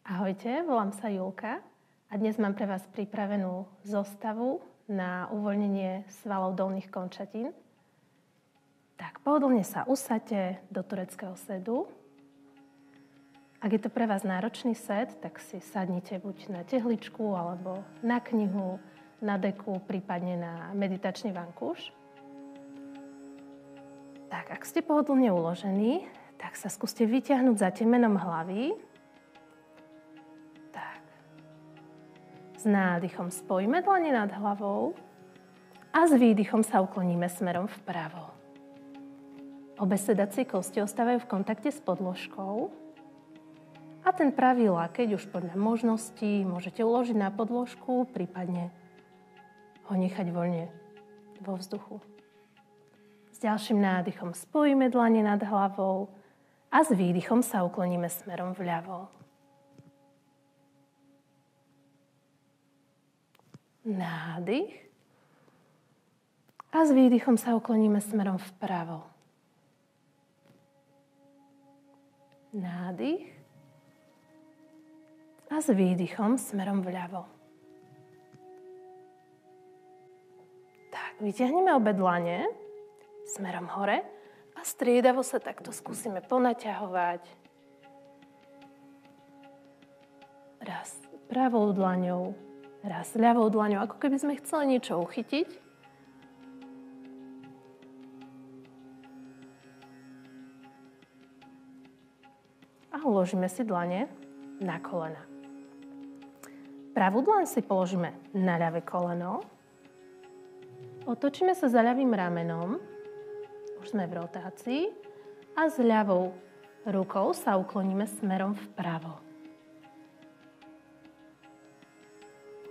Ahojte, volám sa Julka a dnes mám pre vás pripravenú zostavu na uvoľnenie svalov dolných končatín. Tak pohodlne sa usaďte do tureckého sedu. Ak je to pre vás náročný set, tak si sadnite buď na tehličku, alebo na knihu, na deku, prípadne na meditačný vankúš. Tak, ak ste pohodlne uložení, tak sa skúste vyťahnuť za temenom hlavy. Tak. S nádychom spojíme dlane nad hlavou a s výdychom sa ukloníme smerom vpravo. Obe sedacie kosti ostávajú v kontakte s podložkou a ten pravý lakeť už podľa možností môžete uložiť na podložku, prípadne ho nechať voľne vo vzduchu. S ďalším nádychom spojíme dlane nad hlavou a s výdychom sa ukloníme smerom vľavo. Nádych. A s výdychom sa ukloníme smerom vpravo. Nádych. A s výdychom smerom vľavo. Tak, vyťahneme obe dlane smerom hore a striedavo sa takto skúsime ponaťahovať. Raz pravou dlaňou, raz ľavou dlaňou, ako keby sme chceli niečo uchytiť. A uložíme si dlane na kolena. Pravú dlaň si položíme na ľavé koleno. Otočíme sa za ľavým ramenom. Už sme v rotácii. A s ľavou rukou sa ukloníme smerom vpravo.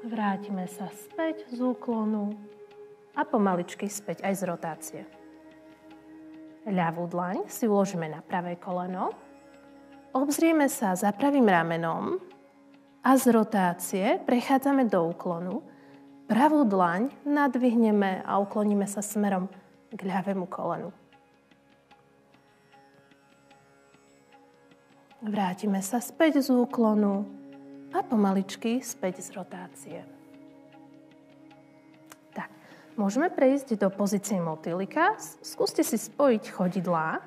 Vrátime sa späť z úklonu a pomaličky späť aj z rotácie. Ľavú dlaň si uložíme na pravé koleno. Obzrieme sa za pravým ramenom a z rotácie prechádzame do úklonu. Pravú dlaň nadvihneme a ukloníme sa smerom k ľavému kolenu. Vrátime sa späť z úklonu a pomaličky späť z rotácie. Tak, môžeme prejsť do pozície motýlika. Skúste si spojiť chodidlá.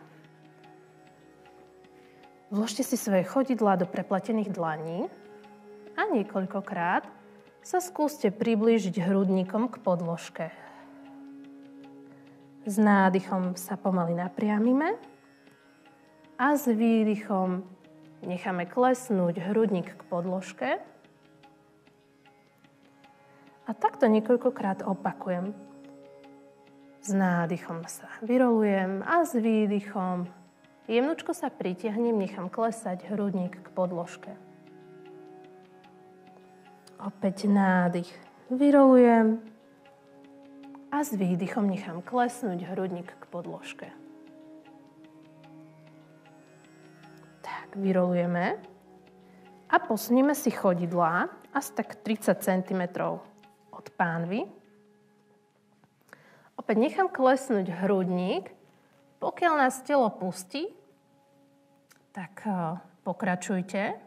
Vložte si svoje chodidlá do prepletených dlaní a niekoľkokrát sa skúste priblížiť hrudníkom k podložke. S nádychom sa pomaly napriamime a s výdychom necháme klesnúť hrudník k podložke. A takto niekoľkokrát opakujem. S nádychom sa vyrolujem a s výdychom jemnúčko sa pritiahnem, nechám klesať hrudník k podložke. Opäť nádych vyrolujem a s výdychom nechám klesnúť hrudník k podložke. Tak, vyrolujeme a posunieme si chodidlá asi tak 30 cm od pánvy. Opäť nechám klesnúť hrudník. Pokiaľ nás telo pustí, tak pokračujte.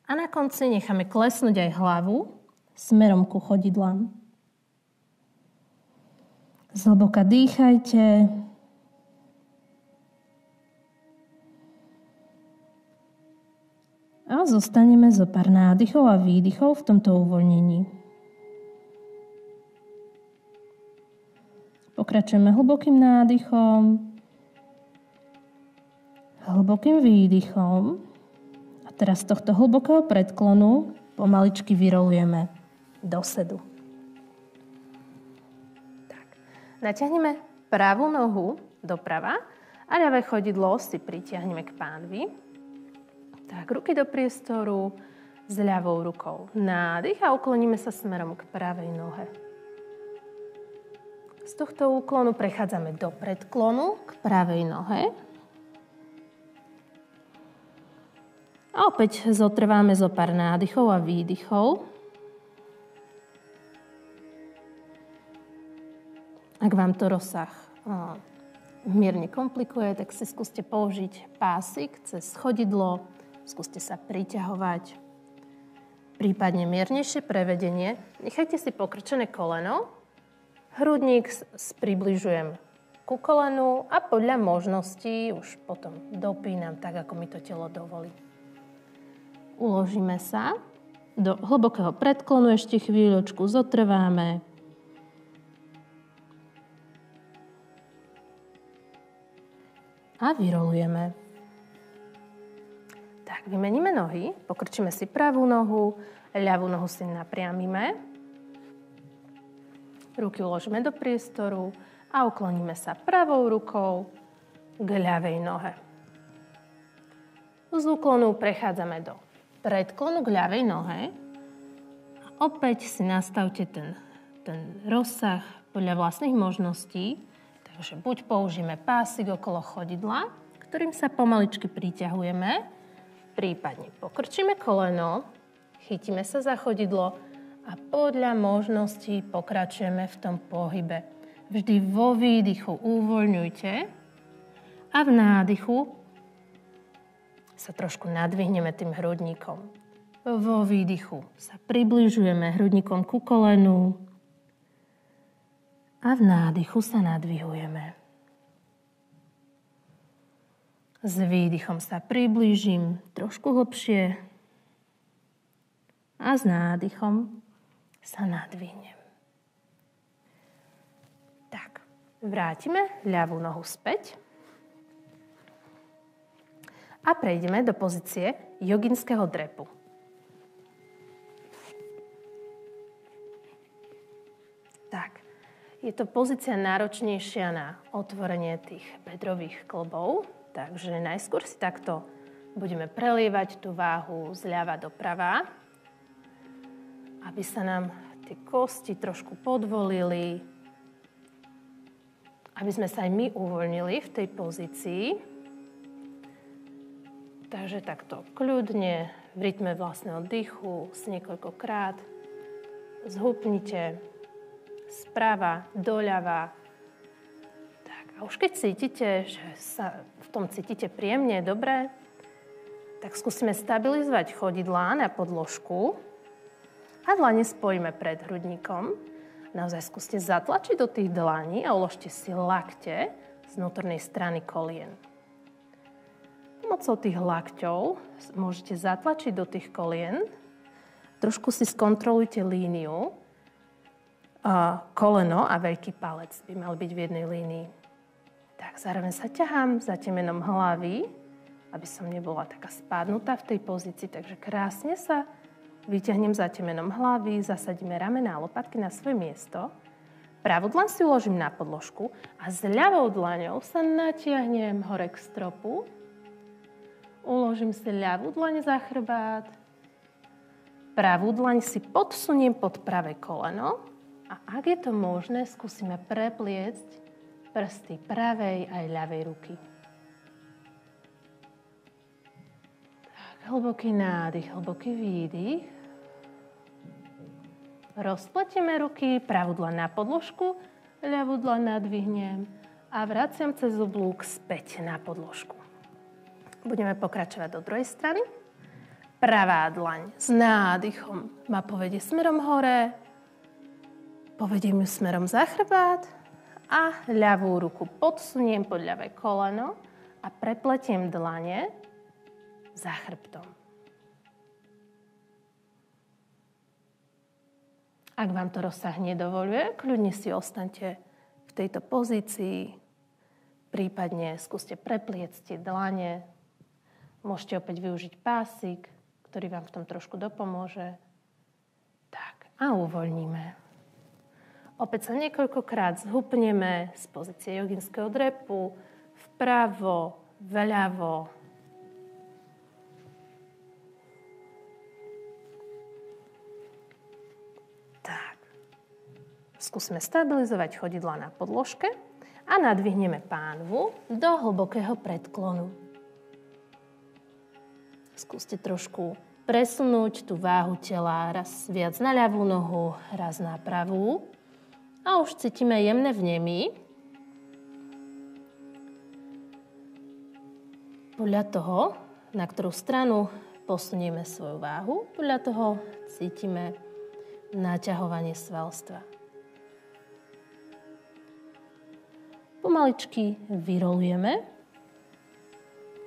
A na konci necháme klesnúť aj hlavu smerom ku chodidlám. Zhlboka dýchajte. A zostaneme zo pár nádychov a výdychov v tomto uvoľnení. Pokračujeme hlbokým nádychom, hlbokým výdychom. A teraz z tohto hlbokého predklonu pomaličky vyrolujeme do sedu. Tak. Natiahneme pravú nohu doprava a ľavé chodidlo si pritiahneme k pánvi. Tak, ruky do priestoru s ľavou rukou. Nádych a ukloníme sa smerom k pravej nohe. Z tohto úklonu prechádzame do predklonu k pravej nohe. A opäť zotrváme zo pár nádychov a výdychov. Ak vám to rozsah mierne komplikuje, tak si skúste použiť pásik cez chodidlo Skúste sa priťahovať. Prípadne miernejšie prevedenie. Nechajte si pokrčené koleno. Hrudník približujem ku kolenu a podľa možností už potom dopínam tak, ako mi to telo dovolí. Uložíme sa do hlbokého predklonu, ešte chvíľočku zotrváme. A vyrolujeme. Tak, vymeníme nohy, pokrčíme si pravú nohu, ľavú nohu si napriamime. Ruky uložíme do priestoru a ukloníme sa pravou rukou k ľavej nohe. Z úklonu prechádzame do predklonu k ľavej nohe. A opäť si nastavte ten rozsah podľa vlastných možností. Takže buď použijeme pásik okolo chodidla, ktorým sa pomaličky priťahujeme, prípadne pokrčíme koleno, chytíme sa za chodidlo a podľa možností pokračujeme v tom pohybe. Vždy vo výdychu uvoľňujte a v nádychu sa trošku nadvihneme tým hrudníkom. Vo výdychu sa približujeme hrudníkom ku kolenu a v nádychu sa nadvihujeme. S výdychom sa priblížim trošku hlbšie a s nádychom sa nadvihnem. Tak, vrátime ľavú nohu späť a prejdeme do pozície joginského drepu. Tak, je to pozícia náročnejšia na otvorenie tých bedrových klbov, takže najskôr si takto budeme prelievať tú váhu zľava doprava, aby sa nám tie kosti trošku podvolili, aby sme sa aj my uvoľnili v tej pozícii. Takže takto kľudne, v rytme vlastného dýchu, niekoľkokrát zhupnite sprava, doľava. Tak, a už keď cítite, že sa v tom cítite príjemne, dobre, tak skúsime stabilizovať chodidlá na podložku a dlane spojíme pred hrudníkom. Naozaj skúste zatlačiť do tých dlaní a uložte si lakte z vnútornej strany kolien. Pomocou tých lakťov môžete zatlačiť do tých kolien. Trošku si skontrolujte líniu. Koleno a veľký palec by mal byť v jednej línii. Tak, zároveň sa ťahám za temenom hlavy, aby som nebola taká spadnutá v tej pozícii. Takže krásne sa vyťahnem za temenom hlavy, zasadíme ramená a lopatky na svoje miesto. Pravú dlaň si uložím na podložku a s ľavou dlaňou sa natiahnem hore k stropu. Uložím si ľavú dlaň za chrbát. Pravú dlaň si podsuniem pod pravé koleno. A ak je to možné, skúsime prepliecť prsty pravej aj ľavej ruky. Tak, hlboký nádych, hlboký výdych. Rozpletieme ruky, pravú dlaň na podložku, ľavú dlaň nadvihnem a vraciam cez oblúk späť na podložku. Budeme pokračovať do druhej strany. Pravá dlaň s nádychom ma povedie smerom hore, povediem ju smerom za chrbát a ľavú ruku podsuniem pod ľavé koleno a prepletiem dlane za chrbtom. Ak vám to rozsah nedovoľuje, kľudne si ostaňte v tejto pozícii, prípadne skúste prepliecť tie dlane. Môžete opäť využiť pásik, ktorý vám v tom trošku dopomôže. Tak, a uvoľníme. Opäť sa niekoľkokrát zhupneme z pozície joginského drepu, vpravo, vľavo. Tak. Skúsme stabilizovať chodidlá na podložke a nadvihneme pánvu do hlbokého predklonu. Skúste trošku presunúť tú váhu tela raz viac na ľavú nohu, raz na pravú. A už cítime jemné vnemy. Podľa toho na ktorú stranu posunieme svoju váhu, podľa toho cítime naťahovanie svalstva. Pomaličky vyrolujeme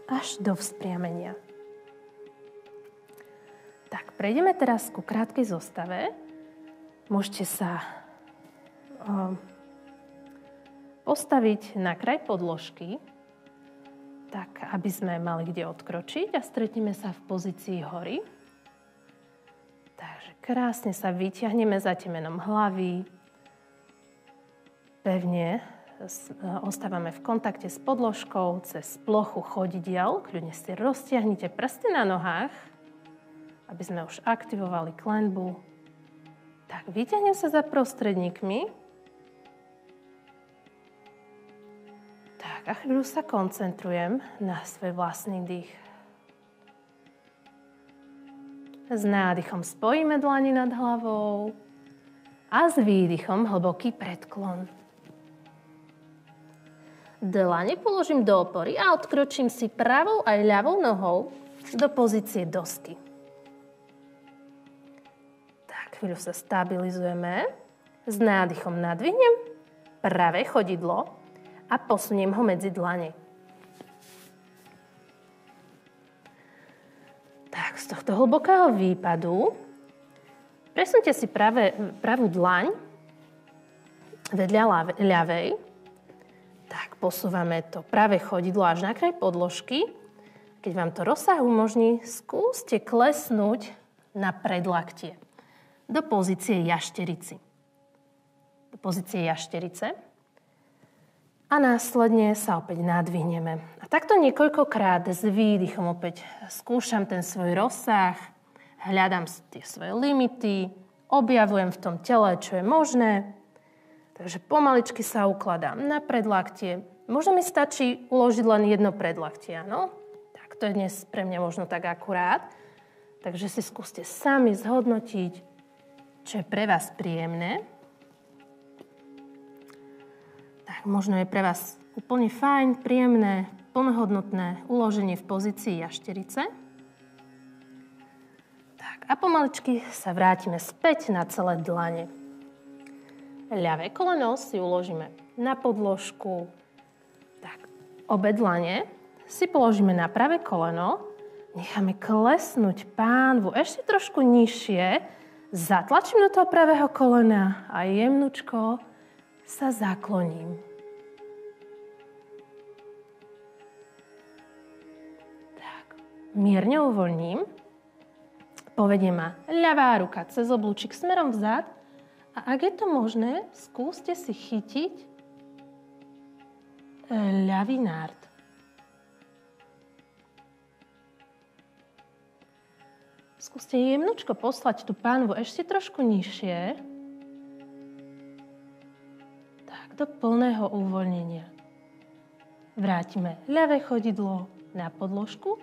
až do vzpriamenia. Tak, prejdeme teraz ku krátkej zostave. Môžete sa postaviť na kraj podložky, tak aby sme mali kde odkročiť a stretneme sa v pozícii hory. Takže krásne sa vyťahneme za temenom hlavy. Pevne ostávame v kontakte s podložkou cez plochu chodidiel. Kľudne si roztiahnite prsty na nohách, aby sme už aktivovali klenbu. Tak, vyťahnem sa za prostredníkmi. Tak, a chvíľu sa koncentrujem na svoj vlastný dých. S nádychom spojíme dlane nad hlavou a s výdychom hlboký predklon. Dlane položím do opory a odkročím si pravou aj ľavou nohou do pozície dosky. Chvíľu sa stabilizujeme. S nádychom nadvihnem pravé chodidlo a posuniem ho medzi dlane. Tak, z tohto hlbokého výpadu presunte si pravú dlaň vedľa ľavej. Tak, posúvame to pravé chodidlo až na kraj podložky. Keď vám to rozsah umožní, skúste klesnúť na predlaktie. Do pozície jašterice. A následne sa opäť nadvihneme. A takto niekoľkokrát s výdychom opäť skúšam ten svoj rozsah, hľadám tie svoje limity, objavujem v tom tele, čo je možné. Takže pomaličky sa ukladám na predlaktie. Možno mi stačí uložiť len jedno predlaktie, áno? Tak to je dnes pre mňa možno tak akurát. Takže si skúste sami zhodnotiť, čo je pre vás príjemné. Tak možno je pre vás úplne fajn, príjemné, plnohodnotné uloženie v pozícii jašterice. Tak a pomaličky sa vrátime späť na celé dlane. Ľavé koleno si uložíme na podložku. Tak, obe dlane si položíme na pravé koleno. Necháme klesnúť pánvu ešte trošku nižšie. Zatlačím do toho pravého kolena a jemnučko sa zakloním. Tak, mierne uvoľním. Povedie ma ľavá ruka cez oblúčik smerom vzad a ak je to možné, skúste si chytiť ľavý nárt. Skúste jemnučko poslať tú pánvu ešte trošku nižšie. Tak, do plného uvoľnenia. Vrátime ľavé chodidlo na podložku,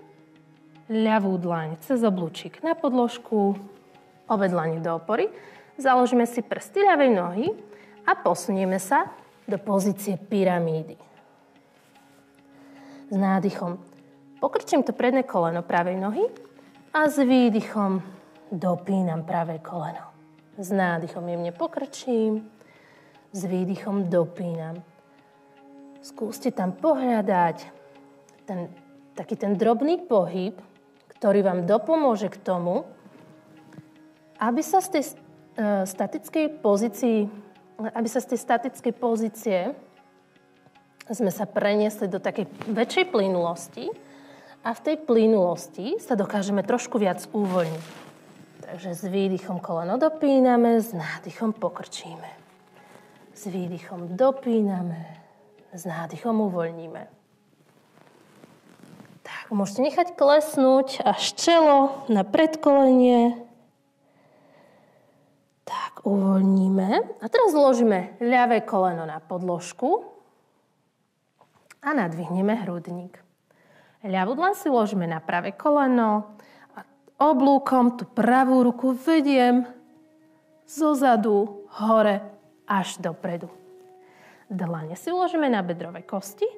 ľavú dlaň cez oblúčik na podložku, obe dlane do opory. Založíme si prsty ľavej nohy a posunieme sa do pozície pyramídy. S nádychom pokrčím to predné koleno pravej nohy a s výdychom dopínam pravé koleno. S nádychom jemne pokrčím, s výdychom dopínam. Skúste tam pohľadať taký ten drobný pohyb, ktorý vám dopomôže k tomu, aby sa z tej statickej pozície sme sa preniesli do takej väčšej plynulosti. A v tej plynulosti sa dokážeme trošku viac uvoľniť. Takže s výdychom koleno dopíname, s nádychom pokrčíme. S výdychom dopíname, s nádychom uvoľníme. Tak, môžete nechať klesnúť až čelo na predkolenie. Tak, uvoľníme. A teraz zložíme ľavé koleno na podložku a nadvihneme hrudník. Ľavú dlaň si uložíme na pravé koleno a oblúkom tú pravú ruku vediem zozadu, hore až dopredu. Dlane si uložíme na bedrové kosti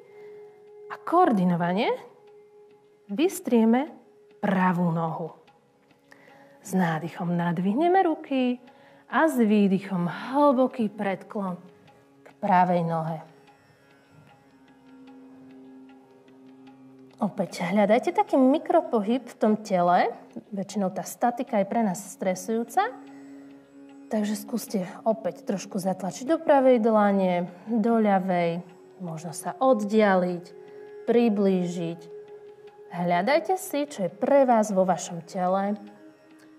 a koordinovane vystrieme pravú nohu. S nádychom nadvihneme ruky a s výdychom hlboký predklon k pravej nohe. Opäť hľadajte taký mikropohyb v tom tele. Väčšinou tá statika je pre nás stresujúca. Takže skúste opäť trošku zatlačiť do pravej dlane, do ľavej. Možno sa oddialiť, priblížiť. Hľadajte si, čo je pre vás vo vašom tele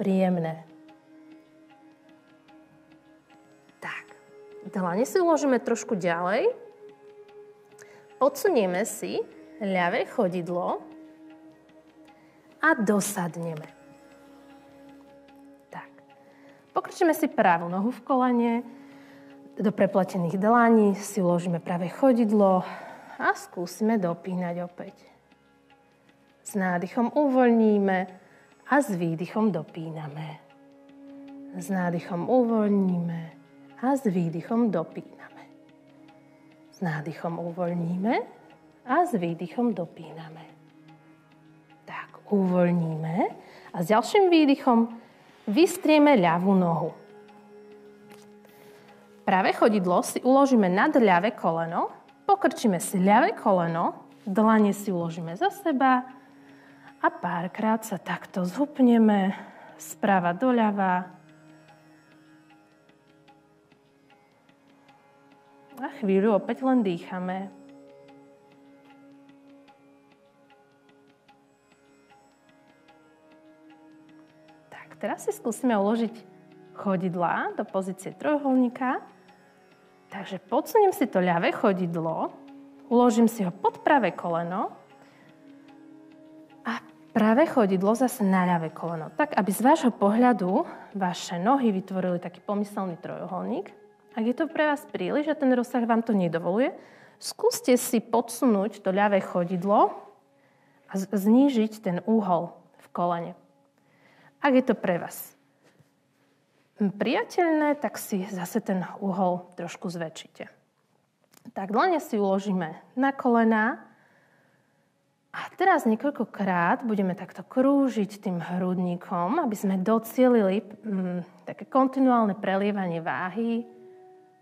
príjemné. Tak, dlane si uložíme trošku ďalej. Podsunieme si ľavé chodidlo a dosadneme. Tak. Pokročíme si pravú nohu v kolene, do prepletených dlaní si uložíme pravé chodidlo a skúsime dopínať opäť. S nádychom uvoľníme a s výdychom dopíname. S nádychom uvoľníme a s výdychom dopíname. S nádychom uvoľníme a s výdychom dopíname. Tak, uvoľníme a s ďalším výdychom vystrieme ľavú nohu. Pravé chodidlo si uložíme nad ľavé koleno, pokrčíme si ľavé koleno, dlane si uložíme za seba a párkrát sa takto zhupneme sprava doľava a chvíľu opäť len dýchame. Teraz si skúsime uložiť chodidlá do pozície trojuholníka. Takže podsuniem si to ľavé chodidlo, uložím si ho pod pravé koleno a pravé chodidlo zase na ľavé koleno. Tak, aby z vášho pohľadu vaše nohy vytvorili taký pomyselný trojuholník. Ak je to pre vás príliš a ten rozsah vám to nedovoluje, skúste si podsunúť to ľavé chodidlo a znížiť ten úhol v kolene. Ak je to pre vás priateľné, tak si zase ten uhol trošku zväčšite. Tak dlane si uložíme na kolená a teraz niekoľkokrát budeme takto krúžiť tým hrudníkom, aby sme docielili také kontinuálne prelievanie váhy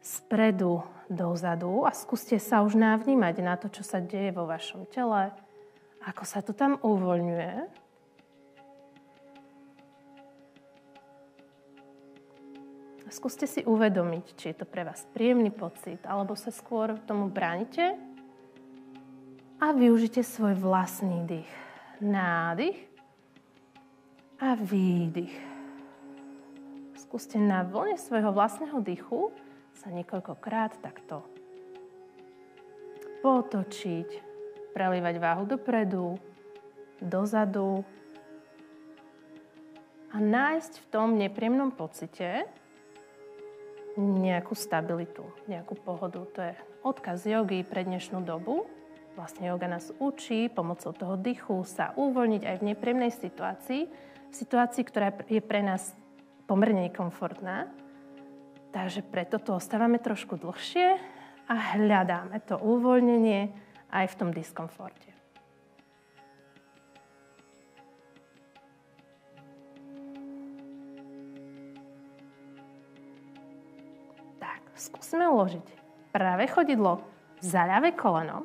spredu dozadu a skúste sa už navnímať na to, čo sa deje vo vašom tele, ako sa to tam uvoľňuje. Skúste si uvedomiť, či je to pre vás príjemný pocit, alebo sa skôr tomu bránite a využite svoj vlastný dých. Nádych a výdych. Skúste na vlne svojho vlastného dýchu sa niekoľkokrát takto potočiť, prelievať váhu dopredu, dozadu a nájsť v tom nepríjemnom pocite nejakú stabilitu, nejakú pohodu. To je odkaz jogy pre dnešnú dobu. Vlastne joga nás učí pomocou toho dychu sa uvoľniť aj v nepríjemnej situácii. V situácii, ktorá je pre nás pomerne nekomfortná. Takže preto to ostávame trošku dlhšie a hľadáme to uvoľnenie aj v tom diskomforte. Skúsime uložiť pravé chodidlo za ľavé koleno,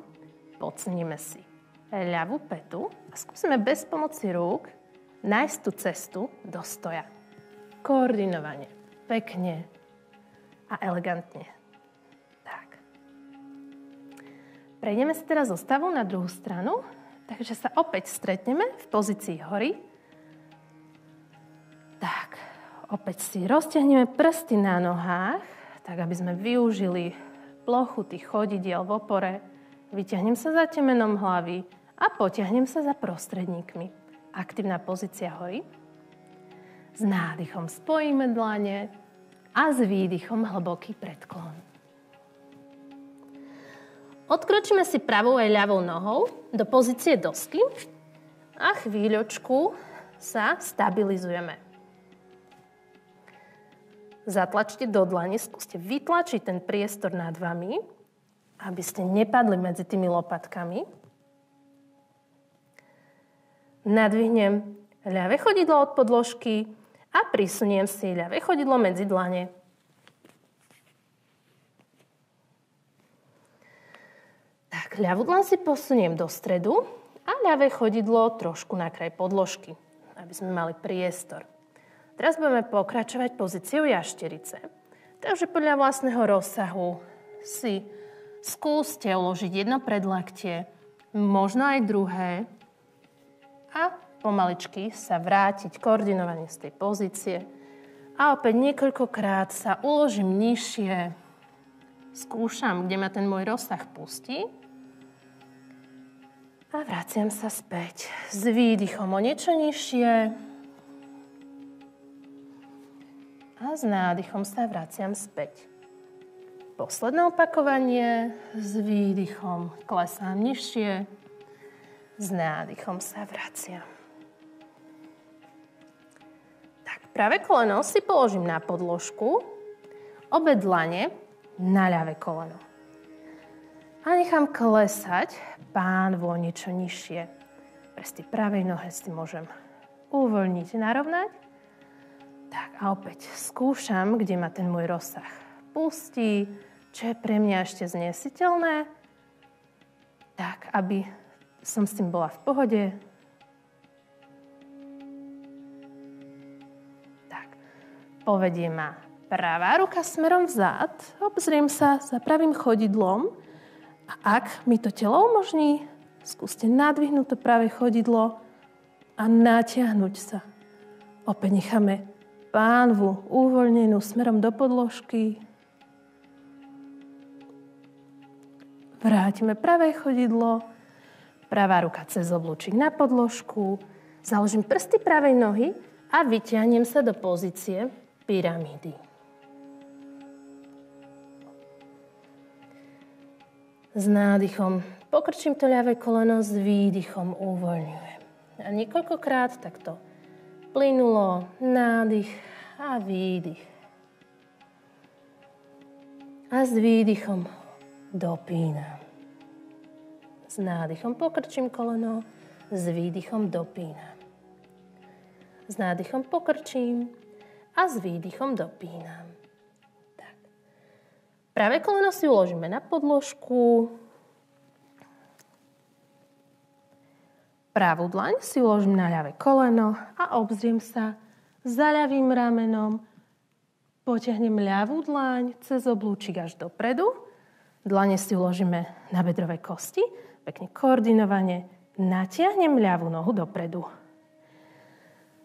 podsunieme si ľavú petu a skúsime bez pomoci rúk nájsť tú cestu do stoja. Koordinovane, pekne a elegantne. Tak. Prejdeme si teraz zostavu na druhú stranu, takže sa opäť stretneme v pozícii hory. Tak, opäť si roztiahneme prsty na nohách, tak aby sme využili plochu tých chodidiel v opore. Vyťahnem sa za temenom hlavy a potiahnem sa za prostredníkmi. Aktívna pozícia hory. S nádychom spojíme dlane a s výdychom hlboký predklon. Odkročíme si pravou aj ľavou nohou do pozície dosky a chvíľočku sa stabilizujeme. Zatlačte do dlane, skúste vytlačiť ten priestor nad vami, aby ste nepadli medzi tými lopatkami. nadvihnem ľavé chodidlo od podložky a prisuniem si ľavé chodidlo medzi dlane. Tak, ľavú dlaň si posuniem do stredu a ľavé chodidlo trošku na kraj podložky, aby sme mali priestor. Teraz budeme pokračovať pozíciou jašterice. Takže podľa vlastného rozsahu si skúste uložiť jedno predlaktie, možno aj druhé a pomaličky sa vrátiť koordinovane z tej pozície. A opäť niekoľkokrát sa uložím nižšie, skúšam, kde ma ten môj rozsah pustí. A vraciam sa späť s výdychom o niečo nižšie. A s nádychom sa vraciam späť. Posledné opakovanie. S výdychom klesám nižšie. S nádychom sa vraciam. Tak, pravé koleno si položím na podložku. Obe dlane na ľavé koleno. A nechám klesať pánvu o niečo nižšie. Prsty pravej nohe si môžem uvoľniť, narovnať. Tak a opäť skúšam, kde ma ten môj rozsah pustí, čo je pre mňa ešte znesiteľné. Tak, aby som s tým bola v pohode. Tak, povedie ma pravá ruka smerom vzad. Obzriem sa za pravým chodidlom. A ak mi to telo umožní, skúste nadvihnúť to pravé chodidlo a natiahnuť sa. Opäť necháme pánvu uvoľnenú smerom do podložky. Vrátime pravé chodidlo, pravá ruka cez oblúčik na podložku, založím prsty pravej nohy a vytiahnem sa do pozície pyramídy. S nádychom pokrčím to ľavé koleno, s výdychom uvoľňujem. A niekoľkokrát takto plynulo, nádych a výdych. A s výdychom dopínam. S nádychom pokrčím koleno, s výdychom dopínam. S nádychom pokrčím a s výdychom dopínam. Pravé koleno si uložíme na podložku. Pravú dlaň si uložím na ľavé koleno a obzriem sa za ľavým ramenom. Potiahnem ľavú dlaň cez oblúčik až dopredu. Dlane si uložíme na bedrové kosti. Pekne koordinovane natiahnem ľavú nohu dopredu.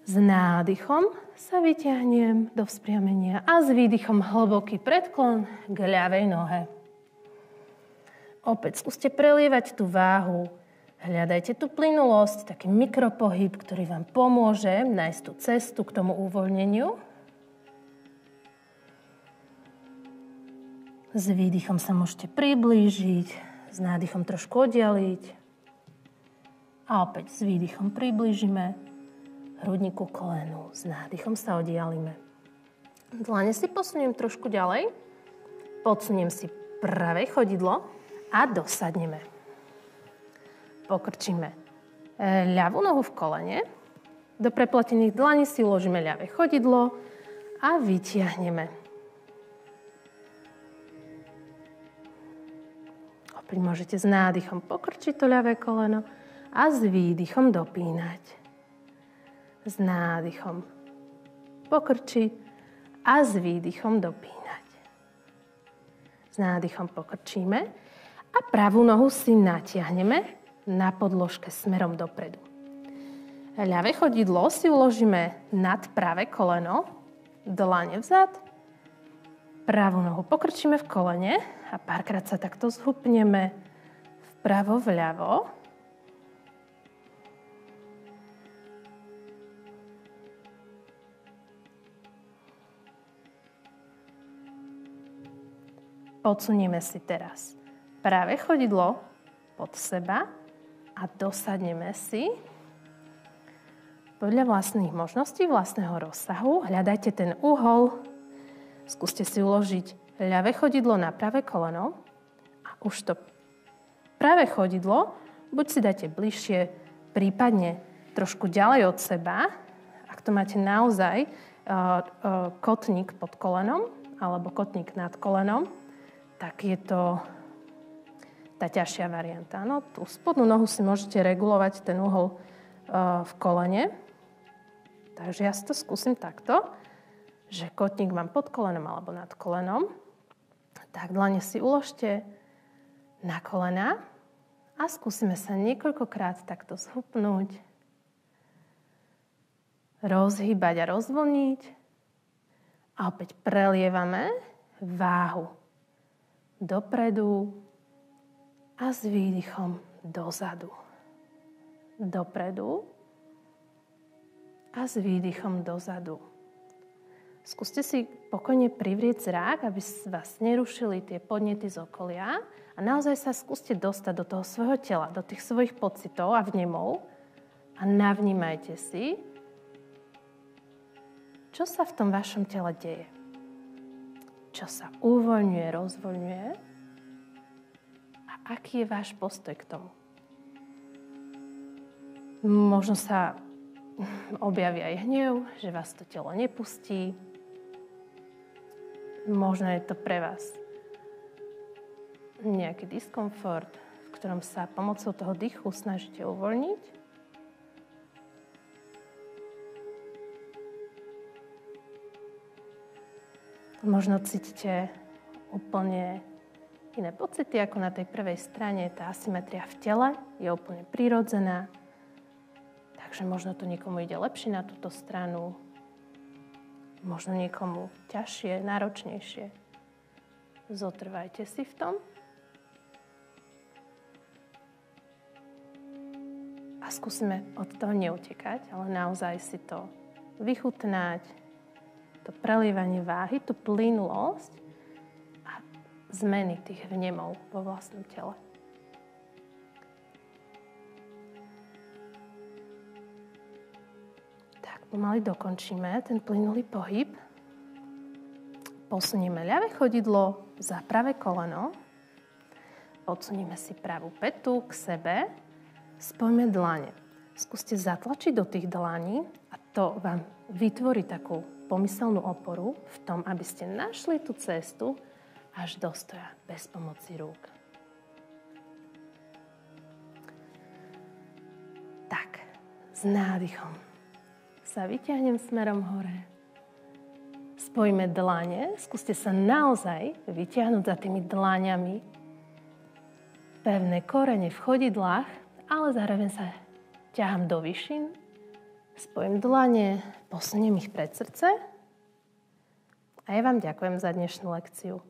S nádychom sa vyťahnem do vzpriamenia a s výdychom hlboký predklon k ľavej nohe. Opäť skúste prelievať tú váhu. Hľadajte tú plynulosť, taký mikropohyb, ktorý vám pomôže nájsť tú cestu k tomu uvoľneniu. S výdychom sa môžete priblížiť, s nádychom trošku oddialiť. A opäť s výdychom priblížime hrudníku kolenu. S nádychom sa oddialime. Dlane si posuniem trošku ďalej. Podsuniem si pravé chodidlo a dosadneme. Pokrčíme ľavú nohu v kolene. Do prepletených dlaní si uložíme ľavé chodidlo a vytiahneme. Opäť môžete s nádychom pokrčiť to ľavé koleno a s výdychom dopínať. S nádychom pokrčiť a s výdychom dopínať. S nádychom pokrčíme a pravú nohu si natiahneme na podložke smerom dopredu. Ľavé chodidlo si uložíme nad pravé koleno, dlane vzad, pravú nohu pokrčíme v kolene a párkrát sa takto zhupneme vpravo, vľavo. Podsunieme si teraz pravé chodidlo pod seba a dosadneme si podľa vlastných možností, vlastného rozsahu. Hľadajte ten uhol. Skúste si uložiť ľavé chodidlo na pravé koleno a už to pravé chodidlo buď si dáte bližšie, prípadne trošku ďalej od seba, ak to máte naozaj kotník pod kolenom alebo kotník nad kolenom, tak je to tá ťažšia varianta. No, tú spodnú nohu si môžete regulovať ten uhol v kolene. Takže ja si to skúsim takto, že kotník mám pod kolenom alebo nad kolenom. Tak dlane si uložte na kolena a skúsime sa niekoľkokrát takto zhupnúť, rozhýbať a rozvlniť. A opäť prelievame váhu dopredu a s výdychom dozadu. Dopredu a s výdychom dozadu. Skúste si pokojne privrieť zrak, aby vás nerušili tie podnety z okolia a naozaj sa skúste dostať do toho svojho tela, do tých svojich pocitov a vnemov a navnímajte si, čo sa v tom vašom tele deje. Čo sa uvoľňuje, rozvoľňuje a aký je váš postoj k tomu. Možno sa objaví aj hnev, že vás to telo nepustí. Možno je to pre vás nejaký diskomfort, v ktorom sa pomocou toho dýchu snažíte uvoľniť. Možno cítite úplne iné pocity ako na tej prvej strane. Tá asymetria v tele je úplne prirodzená. Takže možno to niekomu ide lepšie na túto stranu. Možno niekomu ťažšie, náročnejšie. Zotrvajte si v tom. A skúsime od toho neutekať, ale naozaj si to vychutnať, to prelievanie váhy, tú plynulosť a zmeny tých vnemov vo vlastnom tele. Tak, pomaly dokončíme ten plynulý pohyb. Posunieme ľavé chodidlo za pravé koleno. Odsunieme si pravú pätu k sebe. Spojme dlane. Skúste zatlačiť do tých dlaní a to vám vytvorí takú pomyselnú oporu v tom, aby ste našli tú cestu až do stoja bez pomoci rúk. Tak, s nádychom sa vyťahnem smerom hore. Spojíme dlane, skúste sa naozaj vyťahnuť za tými dlaňami. Pevné korene v chodidlách, ale zároveň sa ťahám do výšin. Spojím dlane, posuniem ich pred srdce a ja vám ďakujem za dnešnú lekciu.